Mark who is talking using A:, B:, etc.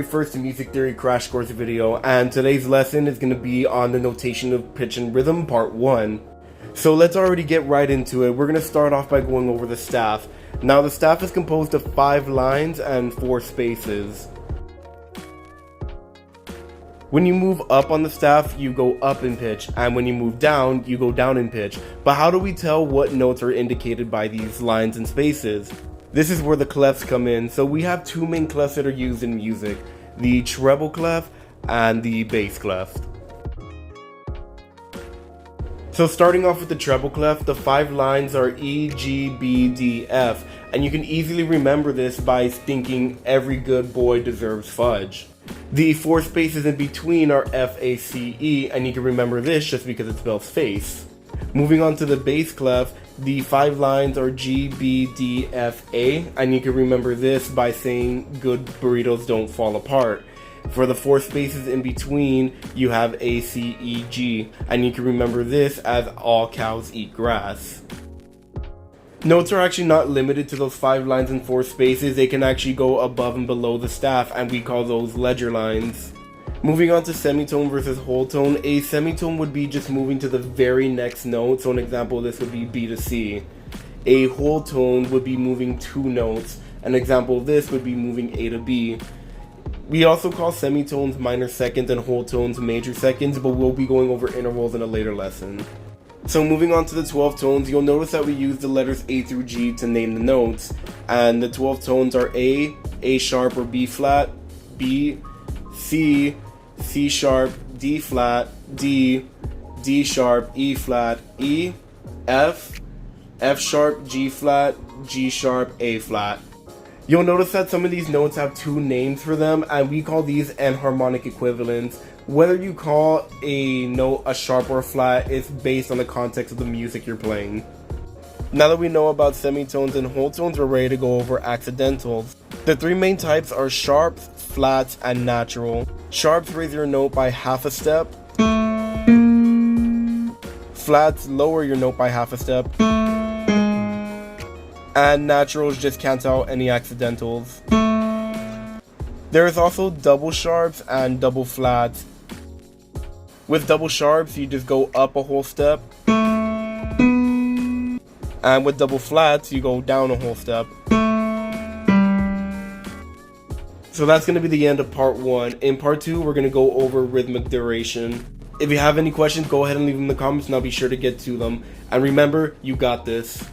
A: First music theory crash course video, and today's lesson is going to be on the notation of pitch and rhythm part 1. So let's already get right into it. We're going to start off by going over the staff. Now the staff is composed of 5 lines and 4 spaces. When you move up on the staff, you go up in pitch, and when you move down, you go down in pitch. But how do we tell what notes are indicated by these lines and spaces? This is where the clefs come in. So we have 2 main clefs that are used in music, the treble clef and the bass clef. So starting off with the treble clef, the 5 lines are E, G, B, D, F, and you can easily remember this by thinking every good boy deserves fudge. The 4 spaces in between are F, A, C, E, and you can remember this just because it spells face. Moving on to the bass clef, the 5 lines are G, B, D, F, A, and you can remember this by saying good burritos don't fall apart. For the 4 spaces in between, you have A, C, E, G, and you can remember this as all cows eat grass. Notes are actually not limited to those 5 lines and 4 spaces. They can actually go above and below the staff, and we call those ledger lines. Moving on to semitone versus whole tone, a semitone would be just moving to the very next note. So an example of this would be B to C. A whole tone would be moving 2 notes. An example of this would be moving A to B. We also call semitones minor seconds and whole tones major seconds, but we'll be going over intervals in a later lesson. So moving on to the 12 tones, you'll notice that we use the letters A through G to name the notes. And the 12 tones are A sharp or B flat, B, C, C sharp, D flat, D, D sharp, E flat, E, F, F sharp, G flat, G sharp, A flat. You'll notice that some of these notes have 2 names for them, and we call these enharmonic equivalents. Whether you call a note a sharp or a flat is based on the context of the music you're playing. Now that we know about semitones and whole tones, we're ready to go over accidentals. The 3 main types are sharps, flats, and natural. Sharps raise your note by half a step. Flats lower your note by half a step. And naturals just cancel out any accidentals. There is also double sharps and double flats. With double sharps, you just go up a whole step. And with double flats, you go down a whole step. So that's going to be the end of part 1. In part 2, we're going to go over rhythmic duration. If you have any questions, go ahead and leave them in the comments and I'll be sure to get to them. And remember, you got this.